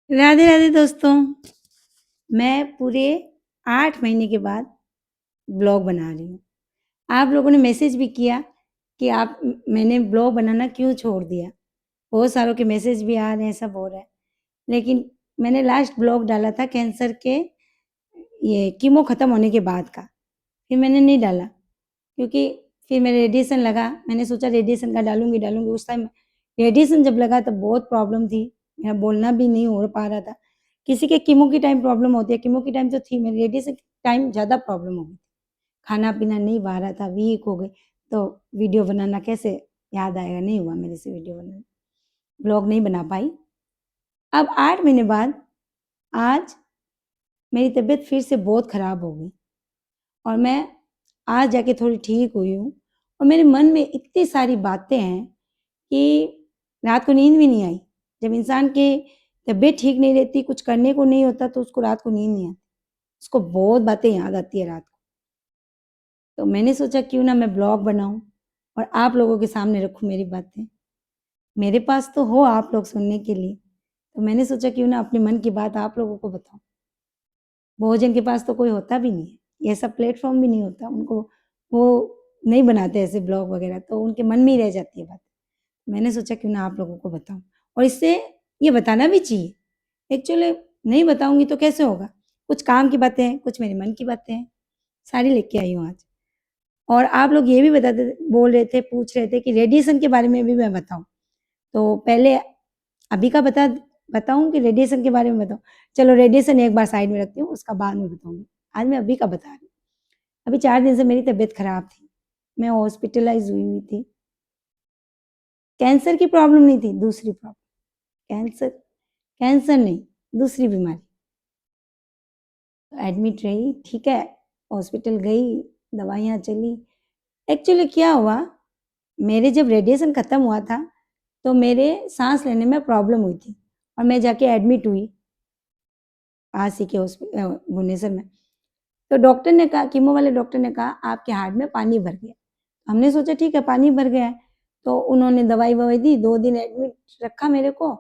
राधे राधे दोस्तों। मैं पूरे 8 महीने के बाद ब्लॉग बना रही हूँ। आप लोगों ने मैसेज भी किया कि आप मैंने ब्लॉग बनाना क्यों छोड़ दिया। बहुत सारों के मैसेज भी आ रहे हैं, सब हो रहा है। लेकिन मैंने लास्ट ब्लॉग डाला था कैंसर के ये कीमो ख़त्म होने के बाद का। फिर मैंने नहीं डाला क्योंकि फिर मेरे रेडिएशन लगा। मैंने सोचा रेडिएशन का डालूँगी। उस टाइम रेडिएशन जब लगा तब बहुत प्रॉब्लम थी। मेरा बोलना भी नहीं हो पा रहा था। किसी के कीमो के टाइम प्रॉब्लम होती है, कीमो के टाइम तो थी, मेरे रेडिएशन के टाइम ज़्यादा प्रॉब्लम हो गई। खाना-पीना नहीं बा रहा था, वीक हो गई, तो वीडियो बनाना कैसे याद आएगा, नहीं हुआ मेरे से वीडियो बनाना। ब्लॉग नहीं बना पाई। अब 8 महीने बाद आज मेरी तबीयत फिर से बहुत ख़राब हो गई और मैं आज जाके थोड़ी ठीक हुई हूँ और मेरे मन में इतनी सारी बातें हैं कि रात को नींद भी नहीं आई। जब इंसान की तबीयत ठीक नहीं रहती, कुछ करने को नहीं होता तो उसको रात को नींद नहीं आती। उसको बहुत बातें याद आती है रात को। तो मैंने सोचा क्यों ना मैं ब्लॉग बनाऊँ और आप लोगों के सामने रखूँ मेरी बातें। मेरे पास तो हो आप लोग सुनने के लिए, तो मैंने सोचा क्यों ना अपने मन की बात आप लोगों को बताऊँ। बहुजन के पास तो कोई होता भी नहीं है, ये ऐसा प्लेटफ़ॉर्म भी नहीं होता, उनको वो नहीं बनाते ऐसे ब्लॉग वगैरह, तो उनके मन में ही रह जाती है बात। मैंने सोचा क्यों ना आप लोगों को बताऊँ और इससे ये बताना भी चाहिए। एक्चुअली नहीं बताऊँगी तो कैसे होगा? कुछ काम की बातें हैं, कुछ मेरे मन की बातें हैं, सारी लेके आई हूँ आज। और आप लोग ये भी बताते बोल रहे थे, पूछ रहे थे कि रेडिएशन के बारे में भी मैं बताऊँ। तो पहले अभी का बताऊँ कि रेडिएशन के बारे में बताऊँ? चलो रेडिएशन एक बार साइड में रखती हूँ, उसका बाद में बताऊँगी। आज मैं अभी का बता रही हूँ। अभी 4 दिन से मेरी तबीयत खराब थी। मैं हॉस्पिटलाइज़ हुई थी। कैंसर की प्रॉब्लम नहीं थी, दूसरी प्रॉब्लम। कैंसर कैंसर नहीं, दूसरी बीमारी। एडमिट रही, ठीक है, हॉस्पिटल गई, दवाइयाँ चली। एक्चुअली क्या हुआ, मेरे जब रेडिएशन खत्म हुआ था, तो मेरे साँस लेने में प्रॉब्लम हुई थी और मैं जाके एडमिट हुई, पास ही के भुवनेश्वर में। तो डॉक्टर ने कहा, कीमो वाले डॉक्टर ने कहा, आपके हार्ट में पानी भर गया। हमने सोचा ठीक है, पानी भर गया है, तो उन्होंने दवाई-ववाई दी, 2 दिन एडमिट रखा मेरे को,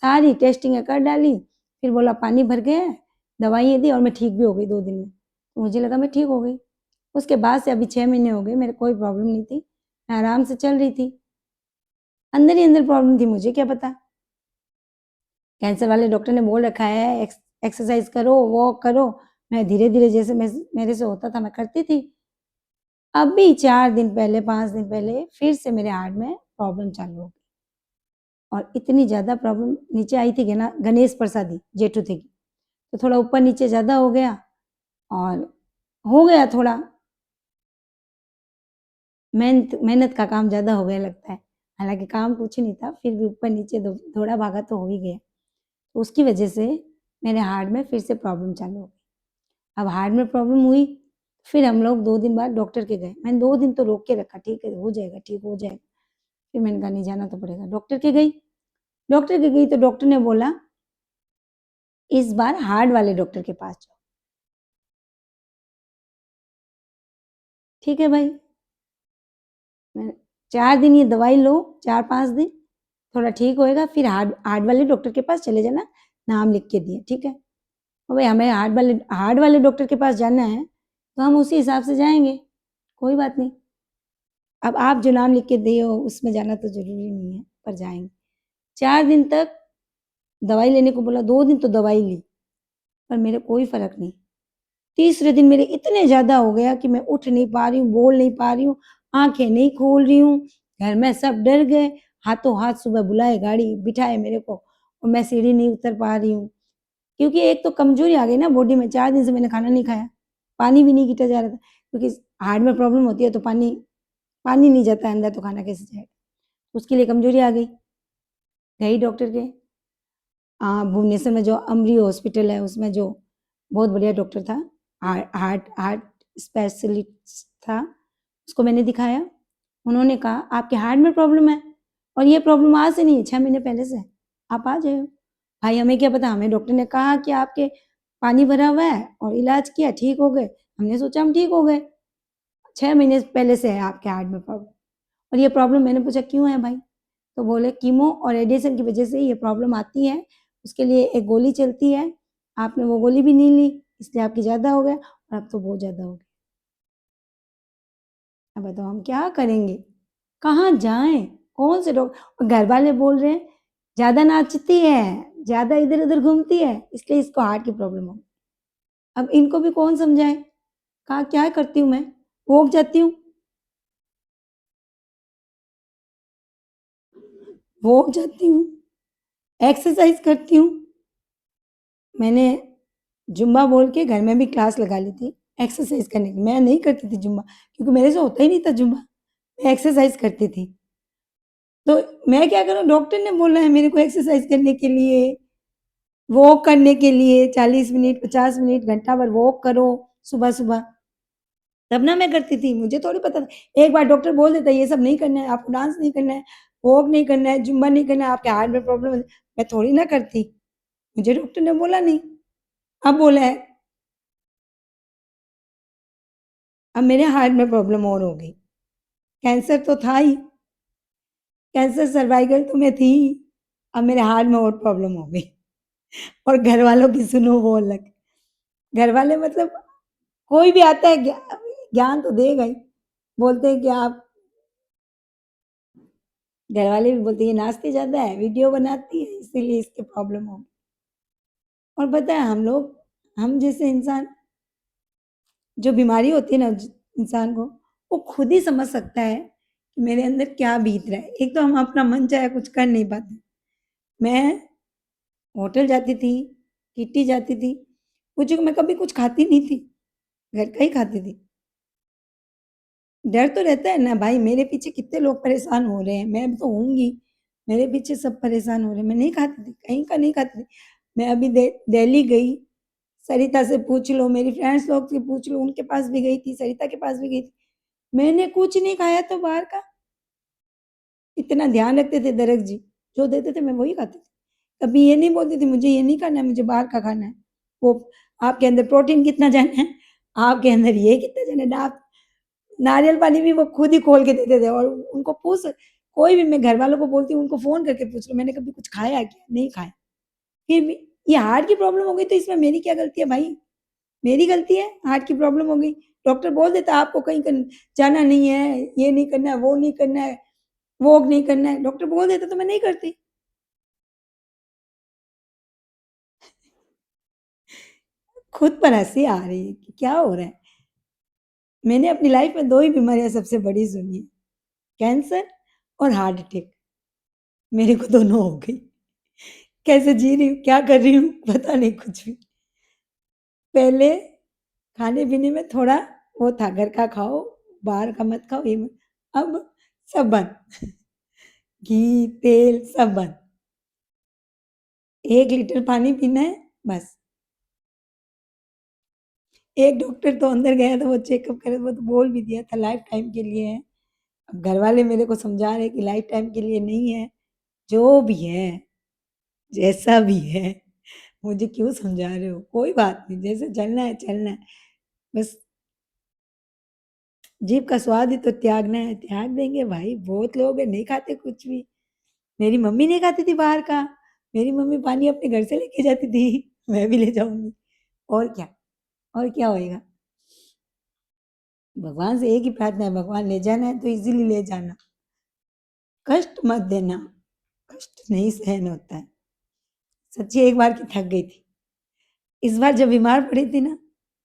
सारी टेस्टिंगें कर डाली, फिर बोला पानी भर गया है, दवाइयाँ दी और मैं ठीक भी हो गई 2 दिन में। तो मुझे लगा मैं ठीक हो गई। उसके बाद से अभी 6 महीने हो गए, मेरे कोई प्रॉब्लम नहीं थी, मैं आराम से चल रही थी। अंदर ही अंदर प्रॉब्लम थी, मुझे क्या पता? कैंसर वाले डॉक्टर ने बोल रखा है एक्सरसाइज करो, वॉक करो। मैं धीरे-धीरे जैसे मेरे से होता था मैं करती थी। अभी 4 दिन पहले, 5 दिन पहले फिर से मेरे हार्ट में प्रॉब्लम चालू हो गई और इतनी ज़्यादा प्रॉब्लम नीचे आई थी गणेश प्रसादी जेठू थे की, तो थोड़ा ऊपर-नीचे ज़्यादा हो गया और हो गया थोड़ा मेहनत का काम ज़्यादा हो गया लगता है। हालाँकि काम कुछ नहीं था, फिर भी ऊपर-नीचे थोड़ा भागा तो हो ही गया। तो उसकी वजह से मेरे हार्ट में फिर से प्रॉब्लम चालू हो गई। अब हार्ट में प्रॉब्लम हुई, फिर हम लोग 2 दिन बाद डॉक्टर के गए। मैंने 2 दिन तो रोक के रखा, ठीक है, हो जाएगा, ठीक हो जाएगा। फिर मैंने कहा नहीं जाना तो पड़ेगा। डॉक्टर के गई तो डॉक्टर ने बोला, इस बार हार्ट वाले डॉक्टर के पास जाओ। ठीक है भाई, मैं 4 दिन ये दवाई लो, 4-5 दिन, थोड़ा ठीक होएगा, फिर हार्ट हार्ट वाले डॉक्टर के पास चले जाना, नाम लिख के दिए, ठीक है। और भाई हमें हार्ट वाले डॉक्टर के पास जाना है, तो हम उसी हिसाब से जाएँगे, कोई बात नहीं। अब आप जो नाम लिख के दिए हो, उसमें जाना तो ज़रूरी नहीं है, पर जाएँगे। 4 दिन तक दवाई लेने को बोला, 2 दिन तो दवाई ली, पर मेरे कोई फ़र्क नहीं। तीसरे दिन मेरे इतने ज़्यादा हो गया कि मैं उठ नहीं पा रही हूँ, बोल नहीं पा रही हूँ, आँखें नहीं खोल रही हूँ। घर में सब डर गए, हाथों हाथ सुबह बुलाए, गाड़ी बिठाए मेरे को और मैं सीढ़ी नहीं उतर पा रही हूँ। क्योंकि एक तो कमज़ोरी आ गई ना बॉडी में, 4 दिन से मैंने खाना नहीं खाया, पानी भी नहीं पीता जा रहा था क्योंकि हार्ट में प्रॉब्लम होती है तो पानी पानी नहीं जाता है अंदर तो खाना कैसे जाएगा? उसके लिए कमज़ोरी आ गई। गई डॉक्टर के भुवनेश्वर में जो अमरी हॉस्पिटल है उसमें जो बहुत बढ़िया डॉक्टर था, हार्ट हार्ट स्पेशलिस्ट था, उसको मैंने दिखाया। उन्होंने कहा आपके हार्ट में प्रॉब्लम है और ये प्रॉब्लम आज से नहीं है, 6 महीने पहले से है, आप आ जाओ। भाई हमें क्या पता, हमें डॉक्टर ने कहा कि आपके पानी भरा हुआ है और इलाज किया, ठीक हो गए। हमने सोचा हम ठीक हो गए, 6 महीने पहले से है आपके हार्ट में प्रॉब्लम। और ये प्रॉब्लम, मैंने पूछा क्यों है भाई? तो बोले कीमो और रेडिएशन की वजह से ये प्रॉब्लम आती है, उसके लिए एक गोली चलती है, आपने वो गोली भी नहीं ली, इसलिए आपकी ज़्यादा हो गया और अब तो बहुत ज़्यादा हो गया। अब बताओ हम क्या करेंगे? कहाँ जाएँ? कौन से डॉक्टर? घर वाले बोल रहे हैं, ज़्यादा नाचती है, ज़्यादा इधर-उधर घूमती है, इसलिए इसको हार्ट की प्रॉब्लम हो गई। अब इनको भी कौन समझाए? कहाँ क्या करती हूँ मैं? वॉक जाती हूँ, वॉक जाती हूँ, एक्सरसाइज़ करती हूँ। मैंने ज़ुम्बा बोल के घर में भी क्लास लगा ली थी एक्सरसाइज़ करने की। मैं नहीं करती थी ज़ुम्बा क्योंकि मेरे से होता ही नहीं था ज़ुम्बा। मैं एक्सरसाइज़ करती थी। तो मैं क्या करूँ, डॉक्टर ने बोला है मेरे को एक्सरसाइज़ करने के लिए, वॉक करने के लिए 40 मिनट, 50 मिनट, घंटा भर वॉक करो सुबह-सुबह। तब ना मैं करती थी, मुझे थोड़ी पता था। एक बार डॉक्टर बोल देता है ये सब नहीं करना है, आपको डांस नहीं करना है, वॉक नहीं करना है, ज़ुम्बा नहीं करना है, आपके हार्ट में प्रॉब्लम है। मैं थोड़ी ना करती, मुझे डॉक्टर ने बोला नहीं। अब बोला है, अब मेरे हार्ट में प्रॉब्लम और हो गई। कैंसर तो था ही, कैंसर सर्वाइकल तो मैं थी ही, अब मेरे हार्ट में और प्रॉब्लम हो गई और घरवालों की सुनो वो अलग। घरवाले मतलब कोई भी आता है ज्ञान तो देगा ही। बोलते हैं कि आप घरवाले भी बोलते हैं ये नाचती ज़्यादा है, वीडियो बनाती है इसीलिए इसकी प्रॉब्लम हो गई। और पता है हम जैसे इंसान, जो बीमारी होती है ना इंसान को, वो खुद ही समझ सकता है कि मेरे अंदर क्या बीत रहा है। एक तो हम अपना मन चाहे कुछ कर नहीं पाते। मैं होटल जाती थी, किट्टी जाती थी, कुछ मैं कभी कुछ खाती नहीं थी, घर का ही खाती थी। डर तो रहता है ना भाई, मेरे पीछे कितने लोग परेशान हो रहे हैं, मैं तो होंगी, मेरे पीछे सब परेशान हो रहे हैं। मैं नहीं खाती थी, कहीं का नहीं खाती थी। मैं अभी दिल्ली गई, सरिता से पूछ लो, मेरी फ्रेंड्स लोग से पूछ लो, उनके पास भी गई थी, सरिता के पास भी गई थी। मैंने कुछ नहीं खाया तो बाहर का, इतना ध्यान रखते थे दरक जी, जो देते थे मैं वही खाती थी। कभी ये नहीं बोलती थी मुझे ये नहीं खाना है, मुझे बाहर का खाना है। वो आपके अंदर प्रोटीन कितना जाना है, आपके अंदर ये कितना जाना है ना, आप नारियल पानी भी वो खुद ही खोल के देते थे और उनको पूछ, कोई भी मैं घर वालों को बोलती हूँ उनको फ़ोन करके पूछ लो मैंने कभी कुछ खाया क्या? नहीं खाया। फिर भी ये हार्ट की प्रॉब्लम हो गई तो इसमें मेरी क्या गलती है भाई? मेरी गलती है, हार्ट की प्रॉब्लम हो गई। डॉक्टर बोल देता आपको कहीं जाना नहीं है, ये नहीं करना है, वो नहीं करना है, वॉक नहीं करना है, डॉक्टर बोल देता तो मैं नहीं करती। खुद पर हँसी आ रही है कि क्या हो रहा है? मैंने अपनी लाइफ में 2 ही बीमारियाँ सबसे बड़ी सुनी है, कैंसर और हार्ट अटैक। मेरे को दोनों हो गई। कैसे जी रही हूँ, क्या कर रही हूँ, पता नहीं कुछ भी। पहले खाने-पीने में थोड़ा वो था, घर का खाओ, बाहर का मत खाओ, ये मत, अब सब बंद। घी, तेल सब बंद। 1 लीटर पानी पीना है, बस। एक डॉक्टर तो अंदर गया था, वो चेकअप करे, वो तो बोल भी दिया था लाइफ टाइम के लिए है। अब घरवाले मेरे को समझा रहे हैं कि लाइफ टाइम के लिए नहीं है, जो भी है, जैसा भी है, मुझे क्यों समझा रहे हो? कोई बात नहीं, जैसे चलना है, चलना है। बस जीभ का स्वाद ही तो त्यागना है, त्याग देंगे भाई। बहुत लोग हैं नहीं खाते कुछ भी। मेरी मम्मी नहीं खाती थी बाहर का, मेरी मम्मी पानी अपने घर से लेके जाती थी, मैं भी ले जाऊँगी। और क्या? और क्या होएगा? भगवान से एक ही प्रार्थना है, भगवान ले जाना है तो इज़िली ले जाना, कष्ट मत देना, कष्ट नहीं सहन होता है। सच्ची एक बार की थक गई थी। इस बार जब बीमार पड़ी थी ना,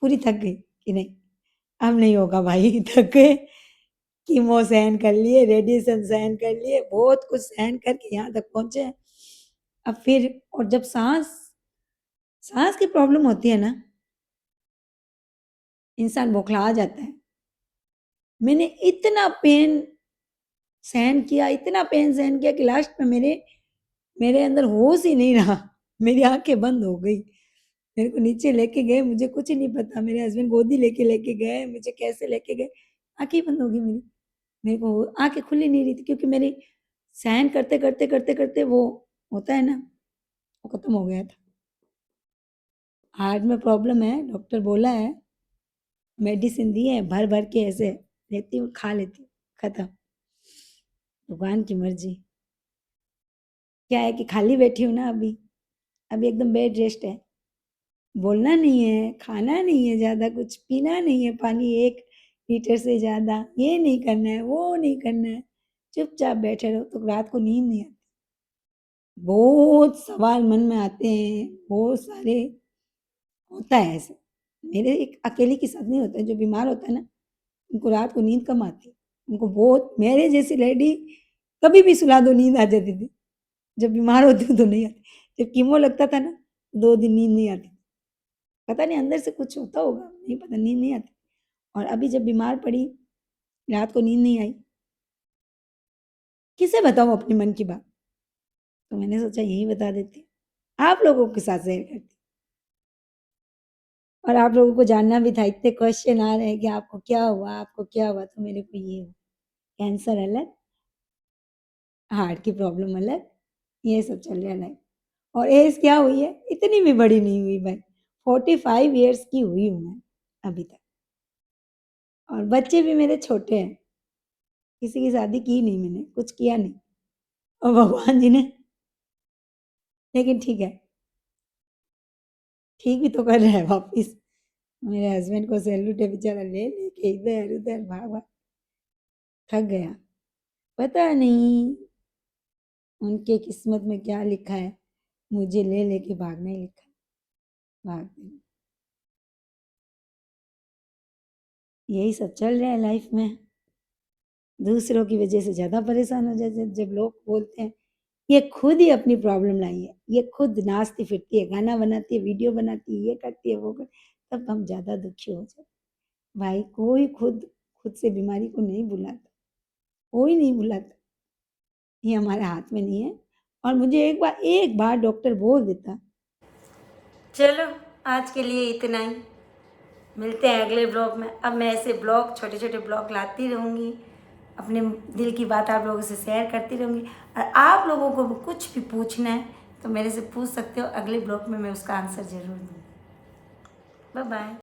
पूरी थक गई कि नहीं, अब नहीं होगा भाई, थक गए। कीमो सहन कर लिए, रेडिएशन सहन कर लिए, बहुत कुछ सहन करके यहाँ तक पहुँचे हैं। अब फिर और जब साँस की प्रॉब्लम होती है ना, इंसान बौखला जाता है। मैंने इतना पेन सहन किया कि लास्ट में मेरे मेरे अंदर होश ही नहीं रहा। मेरी आँखें बंद हो गई। मेरे को नीचे लेके गए, मुझे कुछ नहीं पता। मेरे हस्बैंड गोदी लेके लेके गए, मुझे कैसे लेके गए, आँखें बंद हो गई मेरी। मेरे को आँखें खुल ही नहीं रही थी क्योंकि मेरी सहन करते-करते वो होता है ना, वो खत्म हो गया था। हार्ट में प्रॉब्लम है, डॉक्टर बोला है, मेडिसिन दी है, भर-भर के ऐसे लेती हूँ, खा लेती हूँ, खत्म। भगवान की मर्ज़ी। क्या है कि खाली बैठी हूँ ना अभी, अभी एकदम बेड रेस्ट है, बोलना नहीं है, खाना नहीं है, ज़्यादा कुछ पीना नहीं है, पानी 1 लीटर से ज़्यादा, ये नहीं करना है, वो नहीं करना है, चुपचाप बैठे रहो तो रात को नींद नहीं आती। बहुत सवाल मन में आते हैं, बहुत सारे होता है ऐसे। मेरे एक अकेले के साथ नहीं होता है, जो बीमार होता है ना, उनको रात को नींद कम आती है। उनको बहुत मेरे जैसी लेडी कभी भी सुला दो नींद आ जाती थी। जब बीमार होती हूँ तो नहीं आती। जब कीमो लगता था ना, 2 दिन नींद नहीं आती। पता नहीं अंदर से कुछ होता होगा, नहीं पता नींद नहीं आती। और अभी जब बीमार पड़ी, रात को नींद नहीं आई। किसे बताऊँ अपने मन की बात? तो मैंने सोचा यही बता देती हूँ। आप लोगों के साथ शेयर करती हूँ। और आप लोगों को जानना भी था, इतने क्वेश्चन आ रहे हैं कि आपको क्या हुआ, आपको क्या हुआ? तो मेरे को ये हुआ। कैंसर अलग, हार्ट की प्रॉब्लम अलग, ये सब चल रहा है लाइफ। और एज क्या हुई है? इतनी भी बड़ी नहीं हुई भाई, 45 ईयर्स की हुई हूँ मैं अभी तक। और बच्चे भी मेरे छोटे हैं, किसी की शादी की नहीं मैंने, कुछ किया नहीं। और भगवान जी ने, लेकिन ठीक है, ठीक भी तो कर रहे हैं वापिस। मेरे हस्बैंड को सैल्यूट है, बेचारा ले लेके इधर उधर भाग भाग थक गया। पता नहीं उनके किस्मत में क्या लिखा है, मुझे ले लेके भागना ही लिखा है, भाग गई। यही सब चल रहा है लाइफ में। दूसरों की वजह से ज़्यादा परेशान हो जाते हैं। जब लोग बोलते हैं ये खुद ही अपनी प्रॉब्लम लाई है, ये खुद नाचती फिरती है, गाना बनाती है, वीडियो बनाती है, ये करती है, वो कर, तब हम ज़्यादा दुखी हो जाते। भाई कोई खुद खुद से बीमारी को नहीं बुलाता, कोई नहीं बुलाता, ये हमारे हाथ में नहीं है। और मुझे एक बार डॉक्टर बोल देता। चलो आज के लिए इतना ही, मिलते हैं अगले ब्लॉग में। अब मैं ऐसे ब्लॉग, छोटे छोटे ब्लॉग लाती रहूँगी, अपने दिल की बात आप लोगों से शेयर करती रहूँगी। और आप लोगों को कुछ भी पूछना है तो मेरे से पूछ सकते हो, अगले ब्लॉग में मैं उसका आंसर ज़रूर दूँगी। Bye bye.